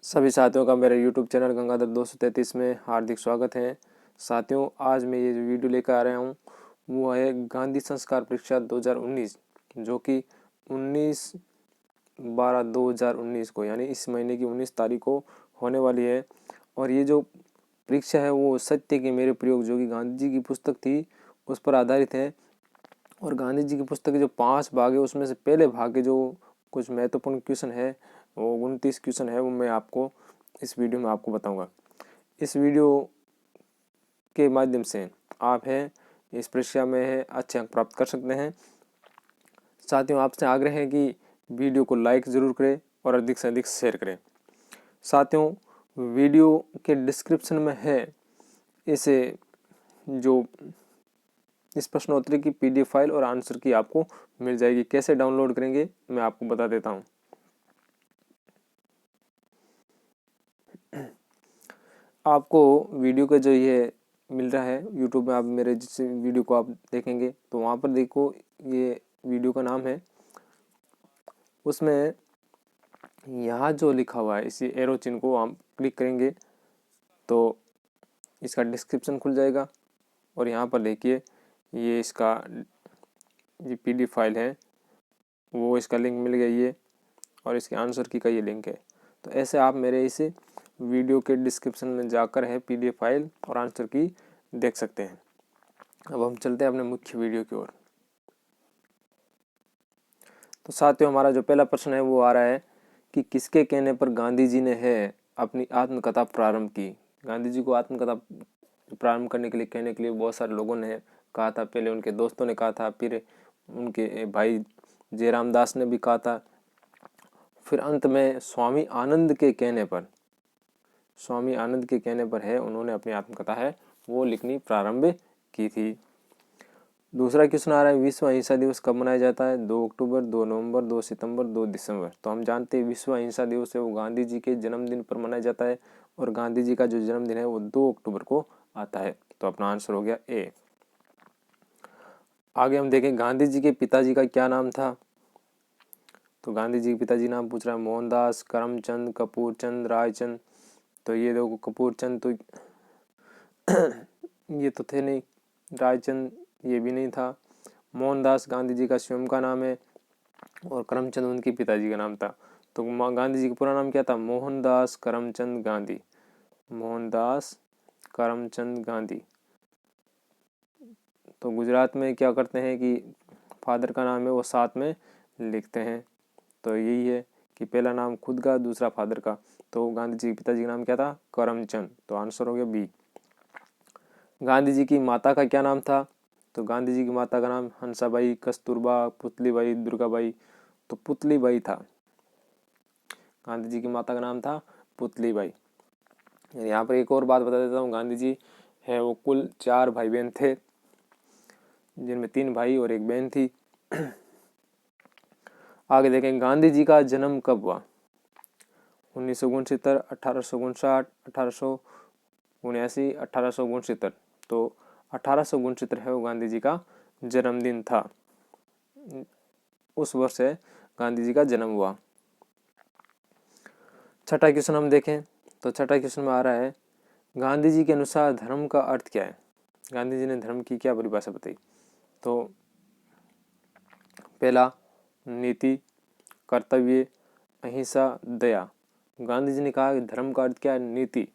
सभी साथियों का मेरे YouTube चैनल गंगाधर 233 में हार्दिक स्वागत है। साथियों, आज मैं ये जो वीडियो लेकर आ रहा हूँ वो है गांधी संस्कार परीक्षा 2019, जो कि 19/12/2019 को यानी इस महीने की 19 तारीख को होने वाली है। और ये जो परीक्षा है वो सत्य के मेरे प्रयोग, जो कि गांधी जी की पुस्तक थी, उस पर आधारित है। और गांधी जी की पुस्तक के जो 5 भाग है उसमें से पहले भाग के जो कुछ महत्वपूर्ण क्वेश्चन है, वो 29 क्वेश्चन है, वो मैं आपको इस वीडियो में आपको बताऊंगा। इस वीडियो के माध्यम से आप है इस परीक्षा में है अच्छे अंक प्राप्त कर सकते हैं। साथियों, आपसे आग्रह है कि वीडियो को लाइक ज़रूर करें और अधिक से अधिक शेयर करें। साथियों, वीडियो के डिस्क्रिप्शन में है इसे जो इस प्रश्नोत्तरी की PDF फाइल और आंसर की आपको मिल जाएगी। कैसे डाउनलोड करेंगे मैं आपको बता देता हूँ। आपको वीडियो का जो ये मिल रहा है YouTube में, आप मेरे जिस वीडियो को आप देखेंगे तो वहाँ पर देखो ये वीडियो का नाम है। उसमें यहाँ जो लिखा हुआ है इसी एरो चिन्ह को हम क्लिक करेंगे तो इसका डिस्क्रिप्शन खुल जाएगा। और यहाँ पर देखिए ये इसका ये PDF फाइल है, वो इसका लिंक मिल गया ये, और इसके आंसर की का ये लिंक है। तो ऐसे आप मेरे इस वीडियो के डिस्क्रिप्शन में जाकर है PDF फाइल और आंसर की देख सकते हैं। अब हम चलते हैं अपने मुख्य वीडियो की ओर। तो साथियों, हमारा जो पहला प्रश्न है वो आ रहा है कि किसके कहने पर गांधी जी ने है अपनी आत्मकथा प्रारंभ की। गांधी जी को आत्मकथा प्रारंभ करने के लिए कहने के लिए बहुत सारे लोगों ने कहा था। पहले उनके दोस्तों ने कहा था, फिर उनके भाई जयराम दास ने भी कहा था, फिर अंत में स्वामी आनंद के कहने पर है उन्होंने अपनी आत्मकथा है वो लिखनी प्रारंभ की थी। दूसरा क्वेश्चन आ रहा है, विश्व अहिंसा दिवस कब मनाया जाता है? 2 अक्टूबर, 2 नवंबर, 2 सितंबर, 2 दिसंबर। तो हम जानते हैं विश्व अहिंसा दिवस है वो गांधी जी के जन्मदिन पर मनाया जाता है, और गांधी जी का जो जन्मदिन है वो 2 अक्टूबर को आता है। तो अपना आंसर हो गया ए। आगे हम देखें, गांधी जी के पिताजी का क्या नाम था? तो गांधी जी के पिताजी नाम पूछ रहा है, मोहनदास, करमचंद, कपूरचंद, रायचंद। तो ये देखो कपूरचंद तो ये तो थे नहीं, रायचंद ये भी नहीं था, मोहनदास गांधी जी का स्वयं का नाम है और करमचंद उनके पिताजी का नाम था। तो गांधी जी का पूरा नाम क्या था? मोहनदास करमचंद गांधी। मोहनदास करमचंद गांधी। तो गुजरात में क्या करते हैं कि फादर का नाम है वो साथ में लिखते हैं। तो यही है कि पहला नाम खुद का, दूसरा फादर का। तो गांधी जी के पिताजी का नाम क्या था? करमचंद। तो आंसर हो गया बी। गांधी जी की माता का क्या नाम था? तो गांधी जी की माता का नाम हंसाबाई, कस्तूरबा, पुतलीबाई, दुर्गाबाई। तो पुतलीबाई था। गांधी जी की माता का नाम था पुतलीबाई। यहाँ पर एक और बात बता देता हूँ, गांधी जी है वो कुल 4 भाई बहन थे, जिनमें 3 भाई और 1 बहन थी। आगे देखें, गांधी जी का जन्म कब हुआ? 1969, 1859, 1879, 1869। तो 1869 है वो गांधी जी का जन्मदिन था, उस वर्ष है गांधी जी का जन्म हुआ। छठा क्वेश्चन हम देखें तो छठा क्वेश्चन में आ रहा है, गांधी जी के अनुसार धर्म का अर्थ क्या है? गांधी जी ने धर्म की क्या परिभाषा बताई? तो पहला, नीति, कर्तव्य, अहिंसा, दया। गांधी जी ने कहा कि धर्म का अर्थ क्या है? नीति,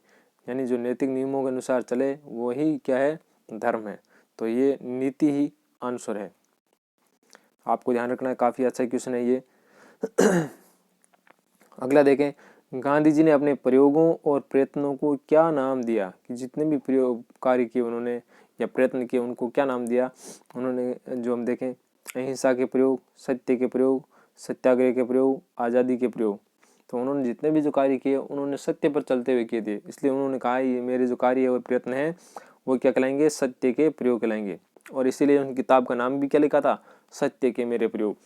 यानी जो नैतिक नियमों के अनुसार चले वही क्या है? धर्म है। तो ये नीति ही आंसर है। आपको ध्यान रखना है, काफी अच्छा क्वेश्चन है ये। अगला देखें, गांधी जी ने अपने प्रयोगों और प्रयत्नों को क्या नाम दिया? कि जितने भी प्रयोग कार्य किए उन्होंने या प्रयत्न किए उनको क्या नाम दिया उन्होंने? जो हम देखें, अहिंसा के प्रयोग, सत्य के प्रयोग, सत्याग्रह के प्रयोग, आज़ादी के प्रयोग। तो उन्होंने जितने भी जो कार्य किए उन्होंने सत्य पर चलते हुए किए थे, इसलिए उन्होंने कहा ये मेरे जो कार्य और प्रयत्न है वो क्या कहलाएंगे? सत्य के प्रयोग कहलाएंगे। और इसीलिए उनकी किताब का नाम भी क्या लिखा था? सत्य के मेरे प्रयोग।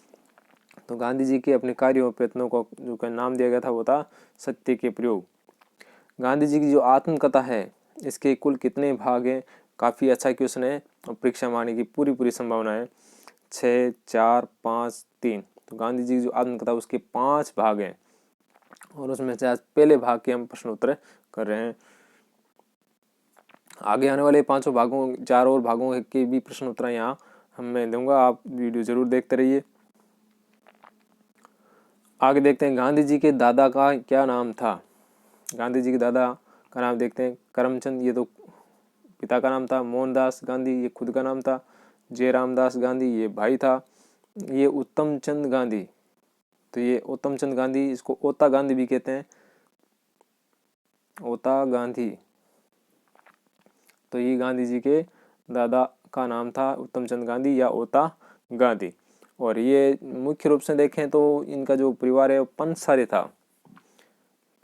तो गांधी जी के अपने कार्यों और प्रयत्नों को जो नाम दिया गया था वो था सत्य के प्रयोग। गांधी जी की जो आत्मकथा है इसके कुल कितने भाग हैं? काफ़ी अच्छा क्वेश्चन है और परीक्षा में आने की पूरी संभावना है। 6, 4, 5, 3। तो गांधी जी की जो आत्मकथा उसके 5 भाग हैं। और उसमें से आज पहले भाग के हम प्रश्न उत्तर कर रहे हैं। आगे आने वाले 5 भागों 4 और भागों के भी प्रश्न उत्तर यहाँ मैं दूंगा, आप वीडियो जरूर देखते रहिए। आगे देखते हैं गांधी जी के दादा का क्या नाम था। गांधी जी के दादा का नाम देखते हैं, करमचंद, ये तो पिता का नाम था। मोहनदास गांधी, ये खुद का नाम था। जयराम दास गांधी, ये भाई था। ये उत्तम चंद गांधी, तो ये उत्तम चंद गांधी, इसको ओता गांधी भी कहते हैं, ओता गांधी। तो ये गांधी जी के दादा का नाम था उत्तम चंद गांधी या ओता गांधी। और ये मुख्य रूप से देखें तो इनका जो परिवार है वो पंसारी था।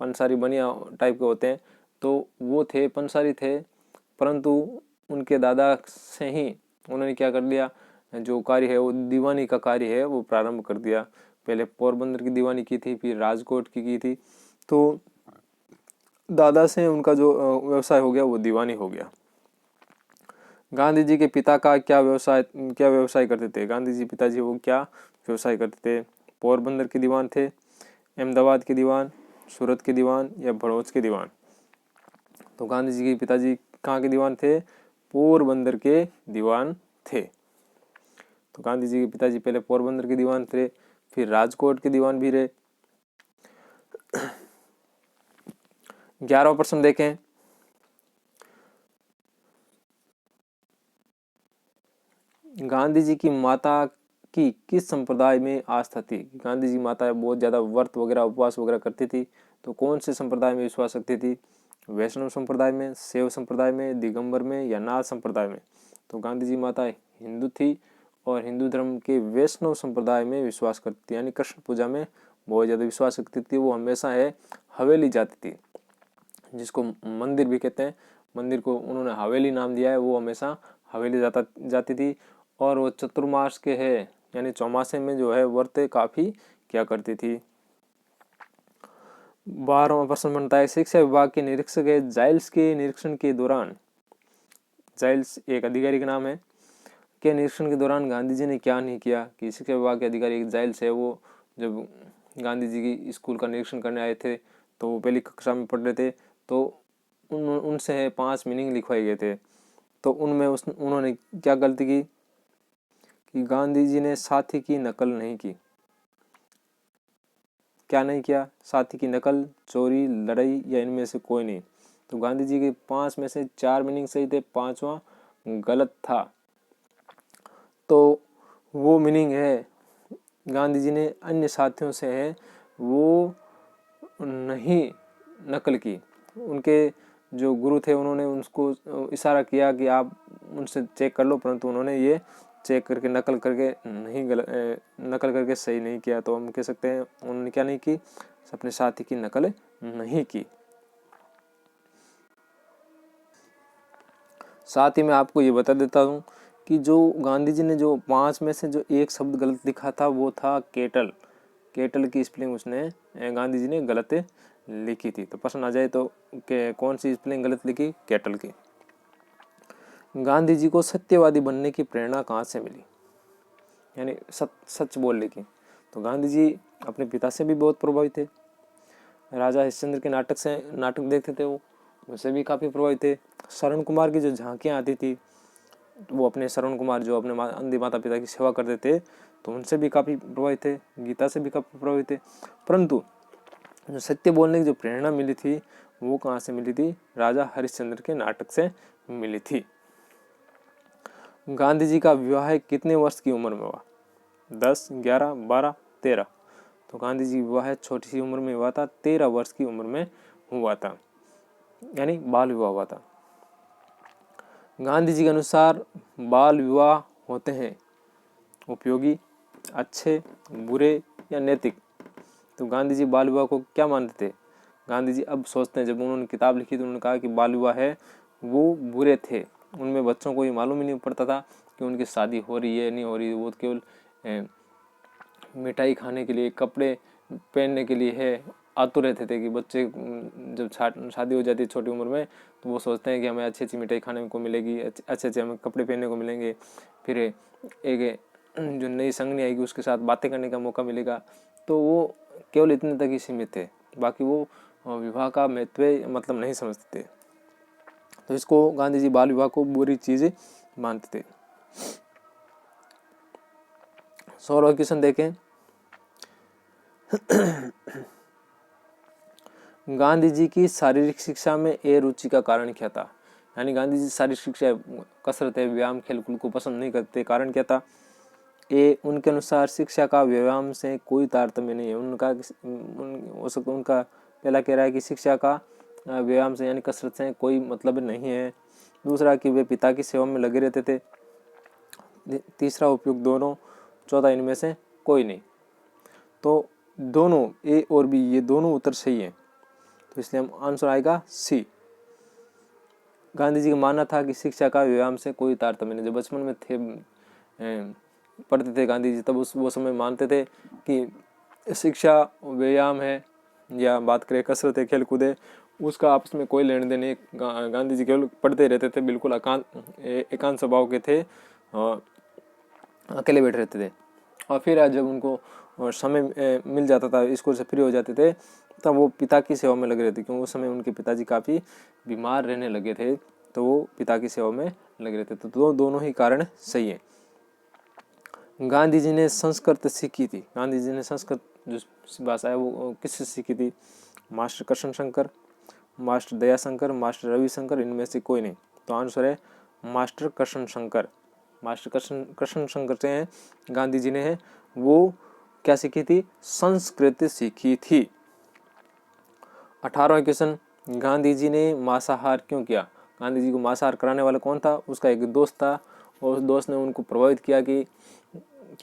पंसारी बनिया टाइप के होते हैं, तो वो थे, पंसारी थे, परंतु उनके दादा से ही उन्होंने क्या कर लिया, जो कार्य है वो दीवानी का कार्य है वो प्रारंभ कर दिया। पहले पोरबंदर की दीवानी की थी, फिर राजकोट की थी। तो दादा से उनका जो व्यवसाय हो गया वो दीवानी हो गया। गांधी जी के पिता का क्या व्यवसाय करते थे। गांधी जी पिताजी वो क्या व्यवसाय करते थे। पोरबंदर के दीवान थे, अहमदाबाद के दीवान, सूरत के दीवान या भड़ोच के दीवान। तो गांधी जी के पिताजी कहाँ के दीवान थे, पोरबंदर के दीवान थे। तो गांधी जी के पिताजी पहले पोरबंदर के दीवान थे, फिर राजकोट के दीवान भी रहे। 11वां प्रश्न देखें। गांधी जी की माता की किस संप्रदाय में आस्था थी। गांधी जी माता बहुत ज्यादा व्रत वगैरह उपवास वगैरह करती थी, तो कौन से संप्रदाय में विश्वास रखती थी, वैष्णव संप्रदाय में, शैव संप्रदाय में, दिगंबर में या नाथ संप्रदाय में। तो गांधी जी माता हिंदू थी और हिंदू धर्म के वैष्णव संप्रदाय में विश्वास करती थी, यानी कृष्ण पूजा में बहुत ज्यादा विश्वास रखती थी। वो हमेशा हवेली जाती थी, जिसको मंदिर भी कहते हैं, मंदिर को उन्होंने हवेली नाम दिया है। वो हमेशा हवेली जाती थी। और वो चतुर्मास के यानी चौमासे में जो है व्रत काफी क्या करती थी। 12वां प्रश्न बनता है, शिक्षा विभाग के निरीक्षक है जाइल्स के निरीक्षण के दौरान, जाइल्स एक अधिकारी का नाम है, के निरीक्षण के दौरान गांधी जी ने क्या नहीं किया। कि शिक्षा विभाग के अधिकारी जाइल्स है, वो जब गांधी जी की स्कूल का निरीक्षण करने आए थे तो वो पहली कक्षा में पढ़ रहे थे, तो उनसे 5 मीनिंग लिखवाए गए थे। तो उनमें उन्होंने क्या गलती की कि गांधी जी ने साथी की नकल नहीं की। क्या नहीं किया, साथी की नकल, चोरी, लड़ाई या इनमें से कोई नहीं। तो गांधी जी के 5 में से 4 मीनिंग सही थे, 5वां गलत था। तो वो मीनिंग है गांधी जी ने अन्य साथियों से वो नहीं नकल की। उनके जो गुरु थे उन्होंने उनको इशारा किया कि आप उनसे चेक कर लो, परंतु उन्होंने ये चेक करके नकल करके नकल करके सही नहीं किया। तो हम कह सकते हैं उन्होंने क्या नहीं की, अपने साथी की नकल नहीं की। साथ ही मैं आपको ये बता देता हूँ कि जो गांधी जी ने जो 5 में से जो एक शब्द गलत लिखा था वो था केटल। केटल की स्पेलिंग उसने गांधी जी ने गलत लिखी थी। तो प्रश्न आ जाए तो कौन सी स्पेलिंग गलत लिखी, केटल की। गांधी जी को सत्यवादी बनने की प्रेरणा कहाँ से मिली, यानी सच बोलने की। तो गांधी जी अपने पिता से भी बहुत प्रभावित थे। राजा हरिश्चंद्र के नाटक देखते थे, वो उनसे भी काफी प्रभावित थे। शरण कुमार की जो झांकियां आती थी, वो अपने शरण कुमार जो अपने अंधे माता पिता की सेवा करते थे, तो उनसे भी काफी प्रभावित थे, गीता से भी काफी प्रभावित थे। परंतु जो सत्य बोलने की जो प्रेरणा मिली थी वो कहाँ से मिली थी, राजा हरिश्चंद्र के नाटक से मिली थी। गांधी जी का विवाह कितने वर्ष की उम्र में हुआ, 10, 11, 12, 13। तो गांधी जी विवाह छोटी सी उम्र में हुआ था, 13 वर्ष की उम्र में हुआ था, यानी बाल विवाह हुआ था। गांधी जी के अनुसार बाल विवाह होते हैं उपयोगी, अच्छे, बुरे या नैतिक। तो गांधी जी बाल विवाह को क्या मानते थे। गांधी जी अब सोचते हैं, जब उन्होंने किताब लिखी तो उन्होंने कहा कि बाल विवाह वो बुरे थे। उनमें बच्चों को ये मालूम ही नहीं पड़ता था कि उनकी शादी हो रही है नहीं हो रही, वो केवल मिठाई खाने के लिए, कपड़े पहनने के लिए आतुर रहते थे कि बच्चे जब शादी हो जाती है छोटी उम्र में, तो वो सोचते हैं कि हमें अच्छी अच्छी मिठाई खाने को मिलेगी, अच्छे अच्छे हमें कपड़े पहनने को मिलेंगे, फिर एक जो नई संगनी आएगी उसके साथ बातें करने का मौका मिलेगा। तो वो केवल इतने तक ही सीमित थे। बाकी वो विवाह का महत्व मतलब नहीं समझते थे। तो इसको गांधी जी बाल विवाह को बुरी चीज मानते थे। 16वां क्वेश्चन देखें। गांधी जी की शारीरिक शिक्षा में ये रुचि का कारण क्या था? यानी गांधी जी शारीरिक शिक्षा, कसरत है, व्यायाम, खेलकूद को पसंद नहीं करते, कारण क्या था? ये उनके अनुसार शिक्षा का व्यायाम से कोई तारतम्य नहीं है। उनका पहला कह रहा है कि शिक्षा का व्यायाम से यानी कसरत से कोई मतलब नहीं है। दूसरा कि वे पिता की सेवा में लगे रहते थे। तीसरा उपयुक्त दोनों। चौथा इनमें से कोई नहीं। तो दोनों ए और बी ये दोनों उत्तर सही है, तो इसलिए हम आंसर आएगा सी। गांधी जी का मानना था कि शिक्षा का व्यायाम से कोई तारतम्य नहीं। जब बचपन में थे पढ़ते थे गांधी जी, तब वो समय मानते थे कि शिक्षा व्यायाम है या बात करें कसरत है, खेल कूद है, उसका आपस में कोई लेन देन नहीं। गांधी जी केवल पढ़ते रहते थे, बिल्कुल एकांत स्वभाव के थे, अकेले बैठे रहते थे। और फिर जब उनको समय मिल जाता था, स्कूल से फ्री हो जाते थे, तब वो पिता की सेवा में लगे रहते, क्योंकि उस समय उनके पिताजी काफ़ी बीमार रहने लगे थे, तो वो पिता की सेवा में लगे रहते। तो दोनों ही कारण सही है। गांधी जी ने संस्कृत सीखी थी। गांधी जी ने संस्कृत जो भाषा है वो किससे सीखी थी? Master Krishna Shankar, master Dayashankar, master Ravishankar, इनमें से कोई नहीं। तो आंसर है मास्टर कृष्ण शंकर। मास्टर कृष्ण शंकर से हैं गांधी जी ने है वो क्या सीखी थी? संस्कृत सीखी थी। 18वां क्वेश्चन, गांधी जी ने मांसाहार क्यों किया? गांधी जी को मांसाहार कराने वाला कौन था? उसका एक दोस्त था, और उस दोस्त ने उनको प्रभावित किया कि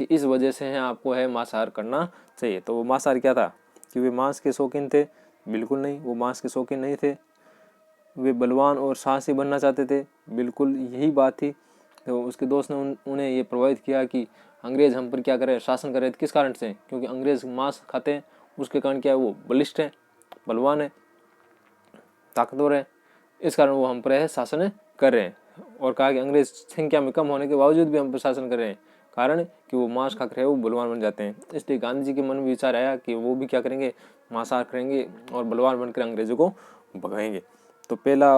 इस वजह से है आपको है मांसाहार करना चाहिए। तो वो मांसाहार क्या था? कि वे मांस के शौकीन थे? बिल्कुल नहीं, वो मांस के शौकीन नहीं थे। वे बलवान और साहसी बनना चाहते थे? बिल्कुल यही बात थी। तो उसके दोस्त ने उन्हें ये प्रभावित किया कि अंग्रेज हम पर क्या करे, शासन करे। किस कारण से? क्योंकि अंग्रेज मांस खाते हैं, उसके कारण क्या है, वो बलिष्ठ है, बलवान है, ताकतवर है, इस कारण वो हम पर है शासन कर रहे हैं। और कहा कि अंग्रेज संख्या में कम होने के बावजूद भी हम पर शासन कर रहे हैं, कारण कि वो मांस खा कर वो बलवान बन जाते हैं। इसलिए गांधी जी के मन में विचार आया कि वो भी क्या करेंगे, मांसाहार करेंगे और बलवान बनकर अंग्रेजों को भगाएंगे। तो पहला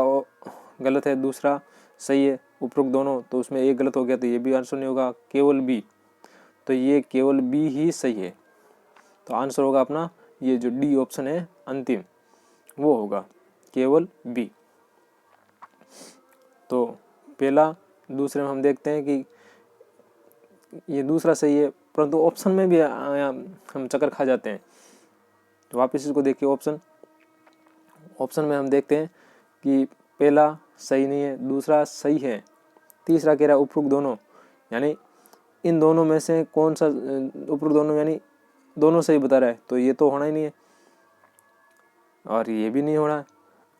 गलत है, दूसरा सही है, उपरोक्त दोनों। तो उसमें एक गलत हो गया, तो ये भी आंसर नहीं होगा, केवल बी। तो ये केवल बी ही सही है। तो आंसर होगा अपना ये जो डी ऑप्शन है अंतिम, वो होगा केवल बी। तो पहला, दूसरे में हम देखते हैं कि ये दूसरा सही है, परंतु ऑप्शन में भी हम चक्कर खा जाते हैं। तो वापस इसको देखिए, ऑप्शन में हम देखते हैं कि पहला सही नहीं है, दूसरा सही है, तीसरा कह रहा है उपरोक्त दोनों, यानी इन दोनों में से कौन सा उपरोक्त दोनों, यानी दोनों सही बता रहा है, तो ये तो होना ही नहीं है, और ये भी नहीं होना।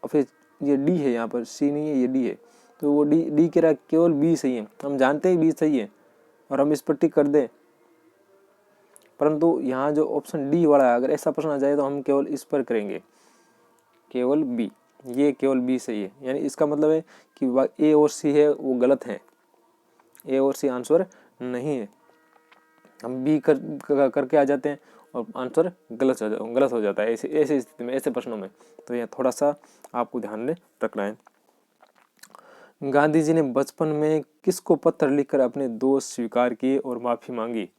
और फिर ये डी है, यहाँ पर सी नहीं है, ये डी है। तो वो डी कह रहा है केवल बी सही है। हम जानते हैं बी सही है और हम इस पर टिक कर दें, परंतु यहाँ जो ऑप्शन डी वाला है, अगर ऐसा प्रश्न आ जाए तो हम केवल इस पर करेंगे, केवल बी। ये केवल बी सही है, यानी इसका मतलब है कि ए और सी है वो गलत है, ए और सी आंसर नहीं है। हम बी करके आ जाते हैं और आंसर गलत हो जाता है ऐसी स्थिति में, ऐसे प्रश्नों में। तो यह थोड़ा सा आपको ध्यान में रखना है। गांधी जी ने बचपन में किसको पत्र लिखकर अपने दोष स्वीकार किए और माफी मांगी?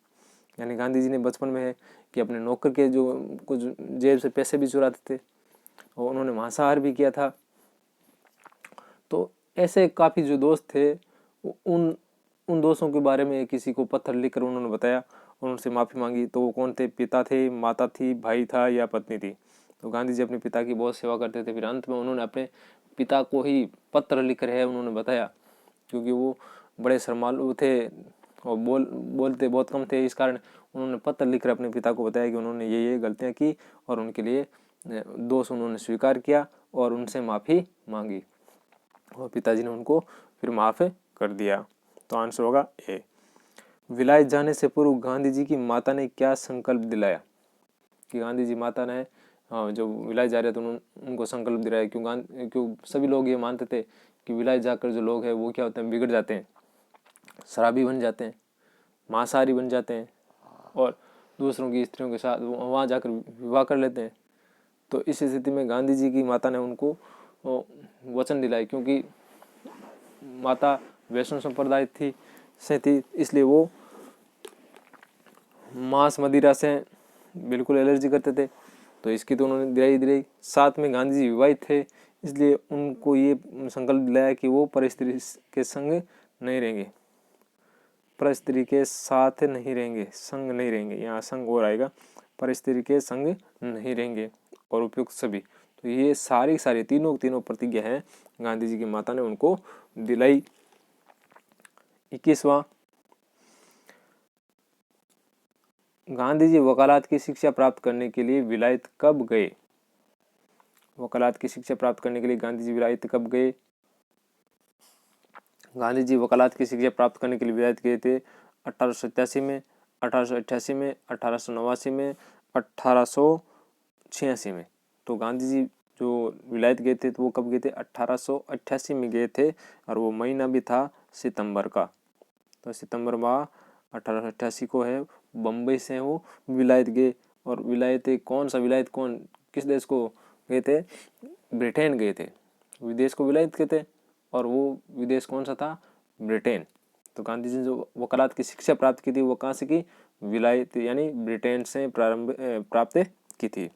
यानी गांधी जी ने बचपन में है कि अपने नौकर के जो कुछ जेब से पैसे भी चुराते थे, और उन्होंने मांसाहार भी किया था। तो ऐसे काफ़ी जो दोस्त थे, उन दोस्तों के बारे में किसी को पत्र लिखकर उन्होंने बताया और उनसे माफ़ी मांगी। तो वो कौन थे? पिता थे, माता थी, भाई था या पत्नी थी? तो गांधी जी अपने पिता की बहुत सेवा करते थे। फिर अंत में उन्होंने अपने पिता को ही पत्र लिखकर है उन्होंने बताया, क्योंकि वो बड़े शर्मालू थे और बोलते बहुत कम थे, इस कारण उन्होंने पत्र लिखकर अपने पिता को बताया कि उन्होंने ये गलतियाँ की और उनके लिए दोष उन्होंने स्वीकार किया और उनसे माफ़ी मांगी, और पिताजी ने उनको फिर माफ़ कर दिया। तो आंसर होगा ए। विलायत जाने से पूर्व गांधी जी की माता ने क्या संकल्प दिलाया? कि गांधी जी माता ने जो विलायत जा रहे थे उनको संकल्प दिलाया, क्यों सभी लोग ये मानते थे कि विलायत जाकर जो लोग हैं वो क्या होते हैं, बिगड़ जाते हैं, शराबी बन जाते हैं, मांसाहारी बन जाते हैं और दूसरों की स्त्रियों के साथ वहाँ जाकर विवाह कर लेते हैं। तो इस स्थिति में गांधी जी की माता ने उनको वचन दिलाई, क्योंकि माता वैष्णव संप्रदाय से थी, इसलिए वो मांस मदिरा से बिल्कुल एलर्जी करते थे। तो इसकी तो उन्होंने दिलाई। साथ में गांधी जी विवाहित थे, इसलिए उनको ये संकल्प दिलाया कि वो परस्त्री के संग नहीं रहेंगे, परस्त्री के साथ नहीं रहेंगे, संग नहीं रहेंगे, यहाँ संग और आएगा, परस्त्री के संग नहीं रहेंगे और उपयुक्त सभी। तो ये सारी तीनों प्रतिज्ञा है गांधी जी की माता ने उनको दिलाई। 21वां, गांधी जी वकालत की शिक्षा प्राप्त करने के लिए विलायत कब गए? वकालत की शिक्षा प्राप्त करने के लिए गांधी जी विलायत कब गए? गांधी जी वकालत की शिक्षा प्राप्त करने के लिए विलायत गए थे 1887 में, 1888 में, 1889 में, 1886 में। तो गांधी जी जो विलायत गए थे तो वो कब गए थे? 1888 में गए थे, और वो महीना भी था सितंबर का। तो सितंबर माह 1888 को है, बम्बई से वो विलायत गए। और विलायत कौन सा विलायत, किस देश को गए थे? ब्रिटेन गए थे, विदेश को विलायत गए थे, और वो विदेश कौन सा था? ब्रिटेन। तो गांधी जी ने जो वकालत की शिक्षा प्राप्त की थी वो कहाँ से की? विलायत यानी ब्रिटेन से प्राप्त की थी।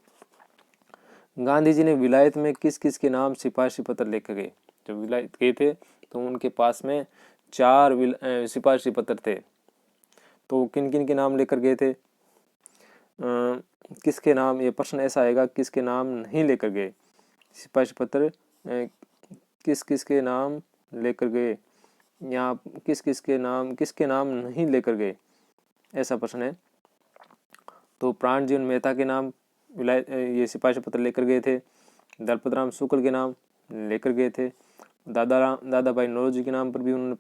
गांधी जी ने विलायत में किस किस के नाम सिफारिशी पत्र लेकर गए? जब विलायत गए थे तो उनके पास में 4 सिफारिशी पत्र थे। तो किन किन के नाम लेकर गए थे? किसके नाम, ये प्रश्न ऐसा आएगा, किसके नाम नहीं लेकर गए? सिफारिशी पत्र किस किस के नाम लेकर गए, यहाँ किसके नाम नहीं लेकर गए, ऐसा प्रश्न है। तो प्राणजीवन मेहता के नाम ये सिफारिशी पत्र लेकर गए थे। दलपत राम शुक्ल के नाम लेकर गए थे। दादा भाई नौरोजी के नाम पर भी उन्होंने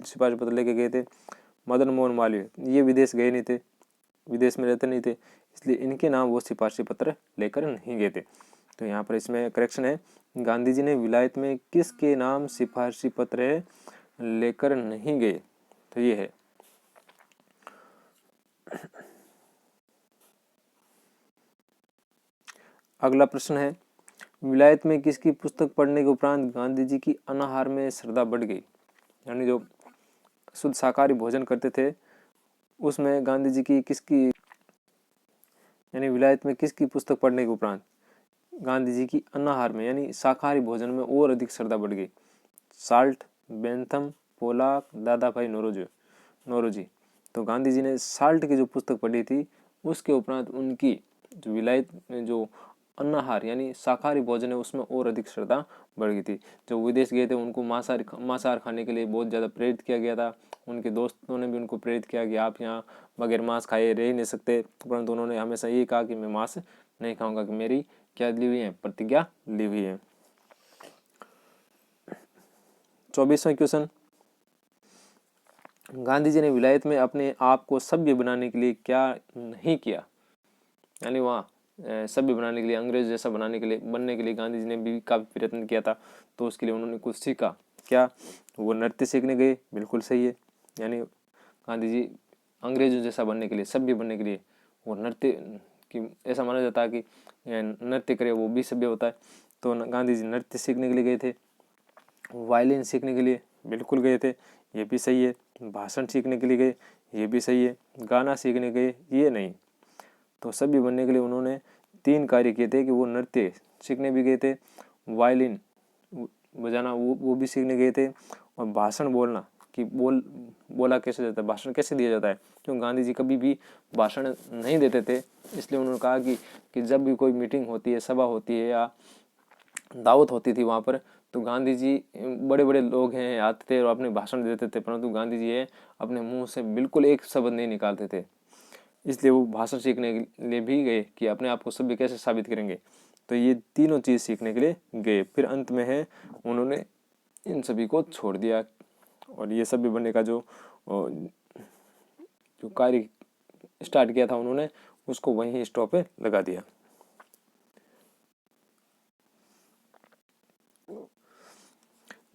सिफारिशी पत्र लेके गए थे। मदन मोहन मालवीय ये विदेश गए नहीं थे, विदेश में रहते नहीं थे, इसलिए इनके नाम वो सिफारिशी पत्र लेकर नहीं गए थे। तो यहाँ पर इसमें करेक्शन है, गांधी जी ने विलायत में किसके नाम सिफारिशी पत्र लेकर नहीं गए? तो ये है। अगला प्रश्न है, विलायत में किसकी पुस्तक पढ़ने के उपरांत गांधी जी की अनाहार में श्रद्धा बढ़ गई? यानी जो शुद्ध शाकाहारी भोजन करते थे उसमें गांधी जी की किसकी, यानी विलायत में किसकी पुस्तक पढ़ने के उपरांत गांधी जी की अनाहार में यानी शाकाहारी भोजन में और अधिक श्रद्धा बढ़ गई? साल्ट, बेंथम, पोलाक, दादा भाई नौरोजी। तो गांधी जी ने साल्ट की जो पुस्तक पढ़ी थी उसके उपरांत उनकी जो विलायत में जो अनाहार यानी शाकाहारी भोजन है उसमें और अधिक श्रद्धा बढ़ गई थी। जो विदेश गए थे उनको मांसाहार खाने के लिए बहुत ज़्यादा प्रेरित किया गया था। उनके दोस्तों ने भी उनको प्रेरित किया कि आप यहाँ बगैर मांस खाए रह ही नहीं सकते, परंतु उन्होंने हमेशा ये कहा कि मैं मांस नहीं खाऊंगा, कि मेरी क्या ली हुई है? प्रतिज्ञा ली हुई है। 24वां क्वेश्चन, गांधी जी ने विलायत में अपने आप को सभ्य बनाने के लिए क्या नहीं किया? यानी वहाँ सभ्य बनाने के लिए, अंग्रेज जैसा बनने के लिए गांधी जी ने भी काफी प्रयत्न किया था। तो उसके लिए उन्होंने कुछ सीखा। क्या? वो नृत्य सीखने गए, बिल्कुल सही है। यानी गांधी जी अंग्रेजों जैसा बनने के लिए, सभ्य बनने के लिए वो नृत्य की, ऐसा माना जाता है कि नृत्य करे वो भी सभ्य होता है। तो गांधी जी नृत्य सीखने के लिए गए थे। वायलिन सीखने के लिए बिल्कुल गए थे, ये भी सही है। भाषण सीखने के लिए गए, ये भी सही है। गाना सीखने गए, ये नहीं। तो सभ्य बनने के लिए उन्होंने 3 कार्य किए थे कि वो नृत्य सीखने भी गए थे, वायलिन बजाना वो भी सीखने गए थे, और भाषण बोलना कि बोला कैसे जाता है, भाषण कैसे दिया जाता है। क्योंकि गांधी जी कभी भी भाषण नहीं देते थे, इसलिए उन्होंने कहा कि जब भी कोई मीटिंग होती है, सभा होती है या दावत होती थी वहाँ पर, तो गांधी जी बड़े बड़े लोग हैं आते थे और अपने भाषण देते थे, परंतु गांधी जी अपने मुंह से बिल्कुल एक शब्द नहीं निकालते थे। इसलिए वो भाषण सीखने के लिए भी गए कि अपने आप को सभ्य कैसे साबित करेंगे। तो ये तीनों चीज़ सीखने के लिए गए। फिर अंत में है उन्होंने इन सभी को छोड़ दिया और ये सभ्य बनने का जो कार्य स्टार्ट किया था उन्होंने, उसको वहीं स्टॉप पे लगा दिया।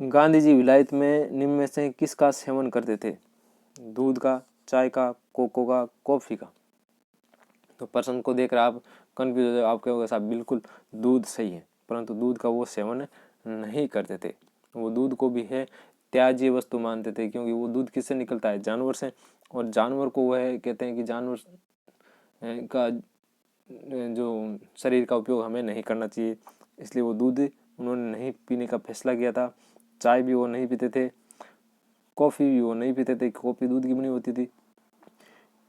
गांधी जी विलायत में निम्न में से किसका सेवन करते थे? दूध का, चाय का, कोको का, कॉफी का? तो प्रश्न को देखकर आप कन्फ्यूज हो जाए, आप कहोगे साहब बिल्कुल दूध सही है, परंतु दूध का वो सेवन नहीं करते थे। वो दूध को भी है त्याज्य वस्तु मानते थे, क्योंकि वो दूध किससे निकलता है, जानवर से, और जानवर को वह कहते हैं कि जानवर का जो शरीर का उपयोग हमें नहीं करना चाहिए, इसलिए वो दूध उन्होंने नहीं पीने का फैसला किया था। चाय भी वो नहीं पीते थे, कॉफ़ी भी वो नहीं पीते थे, कॉफ़ी दूध की बनी होती थी।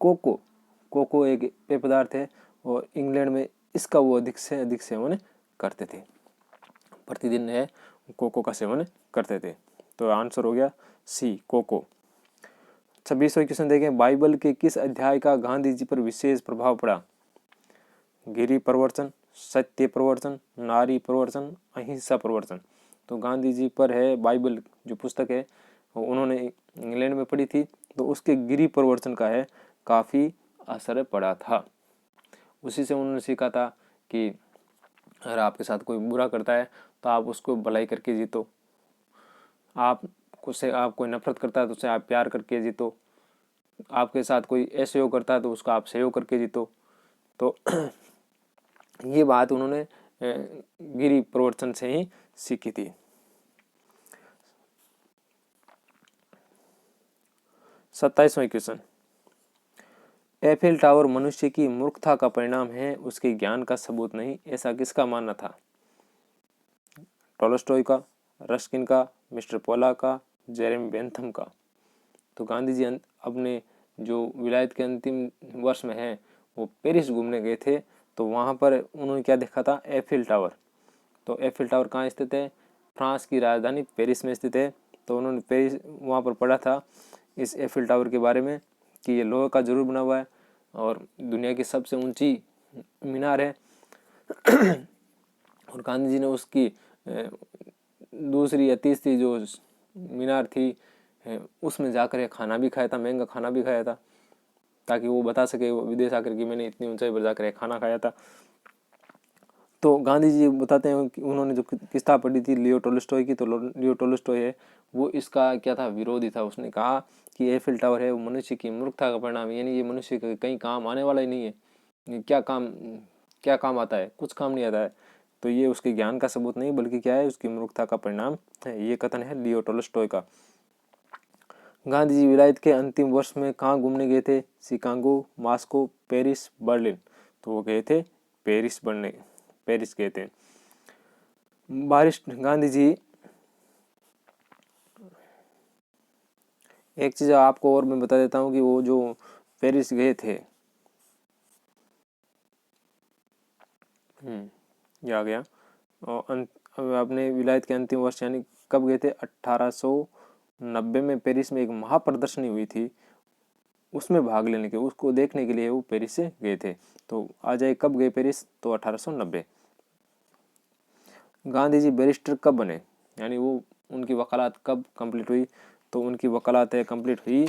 कोको एक पेय पदार्थ है और इंग्लैंड में इसका वो अधिक से अधिक सेवन करते थे, प्रतिदिन है कोको का सेवन करते थे। तो आंसर हो गया सी, कोको। 26वां क्वेश्चन देखें, बाइबल के किस अध्याय का गांधी जी पर विशेष प्रभाव पड़ा? गिरी प्रवर्तन, सत्य प्रवर्तन, नारी प्रवर्तन, अहिंसा प्रवर्तन। तो गांधी जी पर है बाइबल जो पुस्तक है, उन्होंने इंग्लैंड में पढ़ी थी, तो उसके गिरी प्रवर्तन का है काफ़ी असर पड़ा था। उसी से उन्होंने सीखा था कि अगर आपके साथ कोई बुरा करता है तो आप उसको भलाई करके जीतो, आप उससे आप कोई नफरत करता है तो उससे आप प्यार करके जीतो, आपके साथ कोई असहयोग करता है तो उसका आप सहयोग करके जीतो। तो ये बात उन्होंने गिरी प्रवर्तन से ही सीखी थी। 27वां क्वेश्चन, एफिल टावर मनुष्य की मूर्खता का परिणाम है, उसके ज्ञान का सबूत नहीं, ऐसा किसका मानना था? टॉलस्टॉय का, रस्किन का, मिस्टर पोला का, जेरेमी बेंथम का। तो गांधी जी अपने जो विलायत के अंतिम वर्ष में है वो पेरिस घूमने गए थे, तो वहाँ पर उन्होंने क्या देखा था? Eiffel tower. तो एफिल टावर कहाँ स्थित है? फ्रांस की राजधानी पेरिस में स्थित है। तो उन्होंने पेरिस वहाँ पर पढ़ा था इस एफिल टावर के बारे में कि ये लोहे का जरूर बना हुआ है और दुनिया की सबसे ऊंची मीनार है। और गांधी जी ने उसकी दूसरी या तीसरी जो मीनार थी उसमें जाकर खाना भी खाया था, महंगा खाना भी खाया था, ताकि वो बता सके वो विदेश आकर कि मैंने इतनी ऊंचाई पर जाकर खाना खाया था। तो गांधी जी बताते हैं कि उन्होंने जो किताब पढ़ी थी लियो टोल्स्टॉय की, तो लियो टोल्स्टॉय है वो इसका क्या था? विरोधी था। उसने कहा कि एफिल टावर है वो मनुष्य की मूर्खता का परिणाम, यानी ये मनुष्य के कहीं काम आने वाला ही नहीं है। क्या काम आता है? कुछ काम नहीं आता है। तो ये उसके ज्ञान का सबूत नहीं बल्कि क्या है? उसकी मूर्खता का परिणाम है। ये कथन है लियो टोल्स्टॉय का। गांधी जी विलायत के अंतिम वर्ष में कहाँ घूमने गए थे? Chicago, Moscow, Paris, Berlin. तो वो गए थे पेरिस गए थे। गांधी जी, एक चीज आपको और मैं बता देता हूँ कि वो जो पेरिस गए थे, ये आ गया, और अपने विलायत के अंतिम वर्ष यानी कब गए थे? 1890 में पेरिस में एक महाप्रदर्शनी हुई थी, उसमें भाग लेने के, उसको देखने के लिए वो पेरिस से गए थे। तो आ जाए कब गए पेरिस? तो 1890। गांधी जी बैरिस्टर कब बने, यानी वो उनकी वकालत कब कंप्लीट हुई? तो उनकी वकालत है कंप्लीट हुई,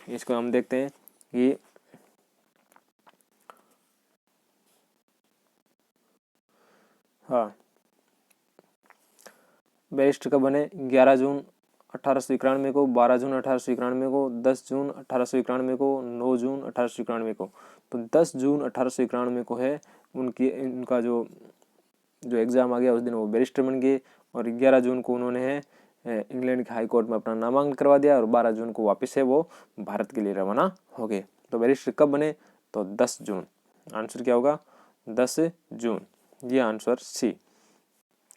इसको हम देखते हैं कि हाँ, बैरिस्टर कब बने? 11 जून 1891 को, 12 जून 1891 को, 10 जून 1891 को, 9 जून 1891 को। तो 10 जून 1891 को है उनका जो एग्ज़ाम आ गया, उस दिन वो बैरिस्टर बन गए। और 11 जून को उन्होंने है इंग्लैंड के हाई कोर्ट में अपना नामांकन करवा दिया, और 12 जून को वापस से वो भारत के लिए रवाना हो गए। तो बैरिस्टर कब बने? तो 10 जून। आंसर क्या होगा? 10 जून। ये आंसर सी,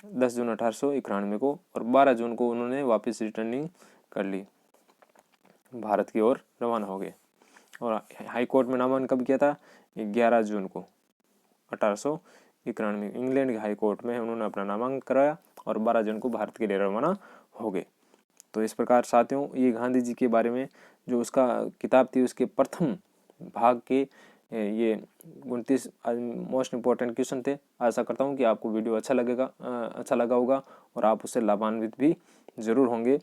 10 जून 1891 को, और 12 जून को उन्होंने वापस रिटर्निंग कर ली, भारत की ओर रवाना हो गए। और हाई कोर्ट में नामांकन कब किया था? 11 जून को 1891 इंग्लैंड के हाई कोर्ट में उन्होंने अपना नामांकन कराया, और 12 जून को भारत के लिए रवाना हो गए। तो इस प्रकार साथियों, ये गांधी जी के बारे में जो उसका किताब थी उसके प्रथम भाग के ये 29 मोस्ट इम्पोर्टेंट क्वेश्चन थे। आशा करता हूँ कि आपको वीडियो अच्छा लगा होगा और आप उससे लाभान्वित भी जरूर होंगे।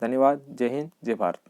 धन्यवाद। जय हिंद, जय भारत।